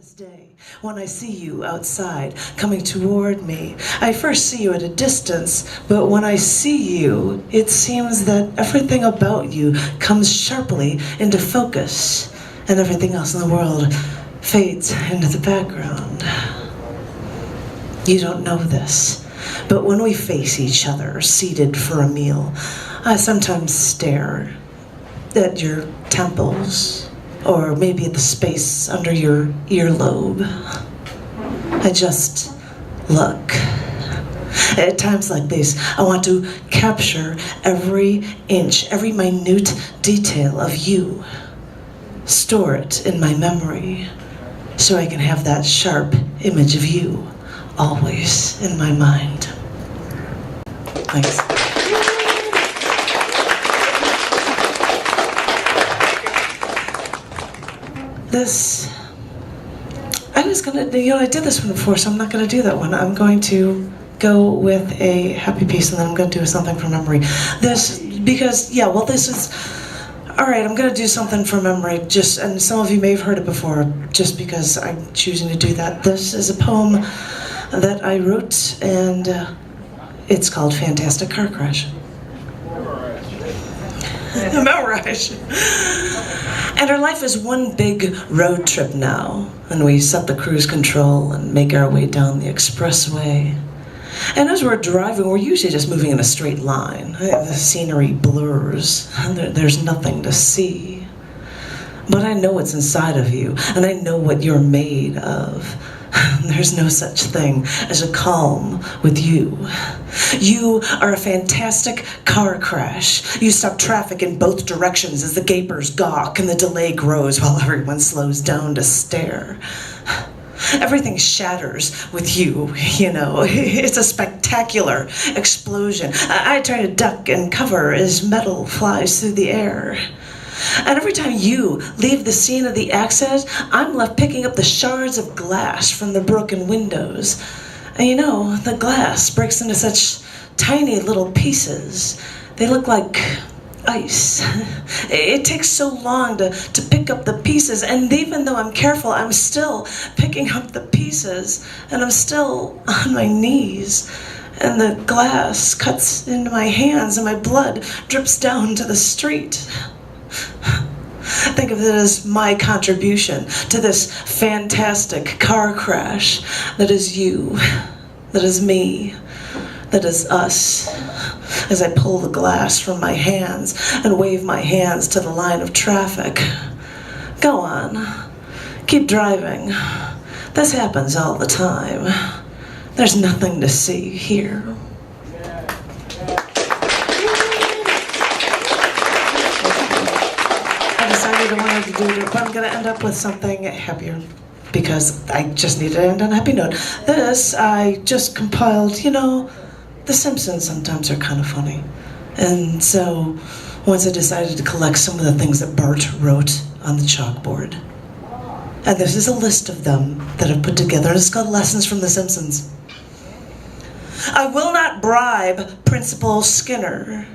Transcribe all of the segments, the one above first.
this day, when I see you outside, coming toward me, I first see you at a distance, but when I see you, it seems that everything about you comes sharply into focus, and everything else in the world fades into the background. You don't know this, but when we face each other, seated for a meal, I sometimes stare at your temples, or maybe at the space under your earlobe. I just look. At times like these, I want to capture every inch, every minute detail of you, store it in my memory, so I can have that sharp image of you always in my mind. Thanks. I did this one before, so I'm not gonna do that one. I'm going to go with a happy piece, and then I'm gonna do something from memory. All right, I'm gonna do something from memory, and some of you may have heard it before, just because I'm choosing to do that. This is a poem that I wrote, and it's called Fantastic Car Crash. Memorize. And our life is one big road trip now, and we set the cruise control and make our way down the expressway. And as we're driving, we're usually just moving in a straight line. The scenery blurs, and there's nothing to see. But I know what's inside of you, and I know what you're made of. There's no such thing as a calm with you. You are a fantastic car crash. You stop traffic in both directions as the gapers gawk and the delay grows while everyone slows down to stare. Everything shatters with you, you know. It's a spectacular explosion. I try to duck and cover as metal flies through the air. And every time you leave the scene of the accident, I'm left picking up the shards of glass from the broken windows. And you know, the glass breaks into such tiny little pieces. They look like ice. It takes so long to pick up the pieces, and even though I'm careful, I'm still picking up the pieces, and I'm still on my knees. And the glass cuts into my hands, and my blood drips down to the street. Think of it as my contribution to this fantastic car crash that is you, that is me, that is us, as I pull the glass from my hands and wave my hands to the line of traffic. Go on, keep driving. This happens all the time. There's nothing to see here. I wanted to do it, but I'm going to end up with something happier because I just need to end on a happy note. This I just compiled. You know, the Simpsons sometimes are kind of funny, and so once I decided to collect some of the things that Bart wrote on the chalkboard, and this is a list of them that I've put together, and it's called Lessons from the Simpsons. I will not bribe Principal Skinner.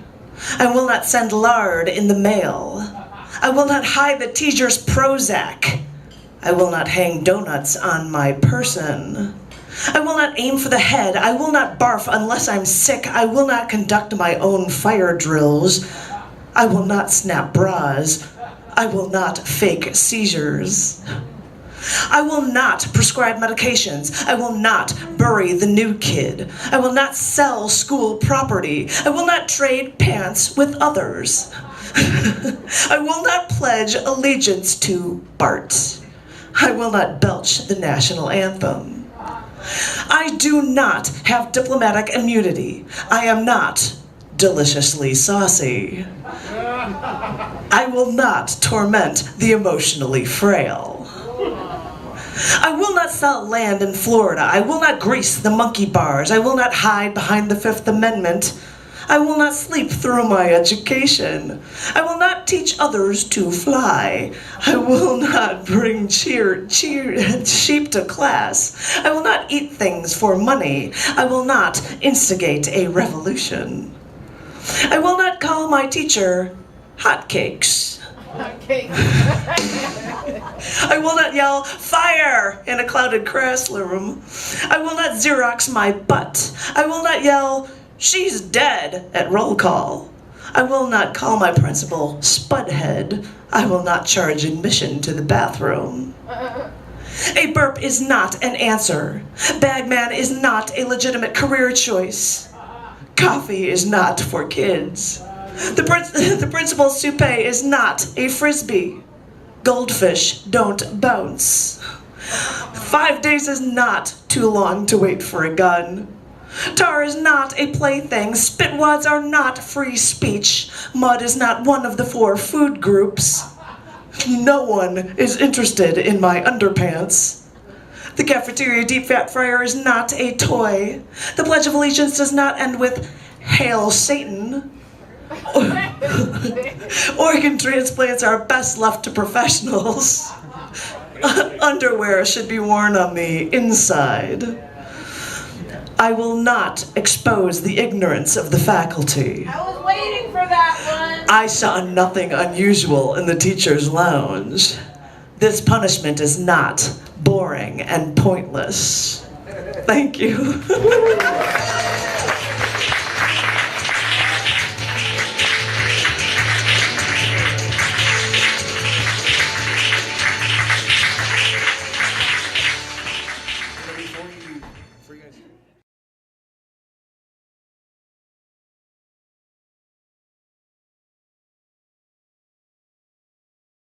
I will not send lard in the mail. I will not hide the teacher's Prozac. I will not hang donuts on my person. I will not aim for the head. I will not barf unless I'm sick. I will not conduct my own fire drills. I will not snap bras. I will not fake seizures. I will not prescribe medications. I will not bury the new kid. I will not sell school property. I will not trade pants with others. I will not pledge allegiance to Bart. I will not belch the national anthem. I do not have diplomatic immunity. I am not deliciously saucy. I will not torment the emotionally frail. I will not sell land in Florida. I will not grease the monkey bars. I will not hide behind the Fifth Amendment. I will not sleep through my education. I will not teach others to fly. I will not bring sheep to class. I will not eat things for money. I will not instigate a revolution. I will not call my teacher hotcakes. I will not yell, fire, in a clouded classroom. I will not Xerox my butt. I will not yell, she's dead, at roll call. I will not call my principal Spudhead. I will not charge admission to the bathroom. A burp is not an answer. Bagman is not a legitimate career choice. Coffee is not for kids. The principal's toupee is not a frisbee. Goldfish don't bounce. 5 days is not too long to wait for a gun. Tar is not a plaything. Spitwads are not free speech. Mud is not one of the 4 food groups. No one is interested in my underpants. The cafeteria deep fat fryer is not a toy. The Pledge of Allegiance does not end with Hail Satan. Organ transplants are best left to professionals. Underwear should be worn on the inside. I will not expose the ignorance of the faculty. I was waiting for that one. I saw nothing unusual in the teacher's lounge. This punishment is not boring and pointless. Thank you.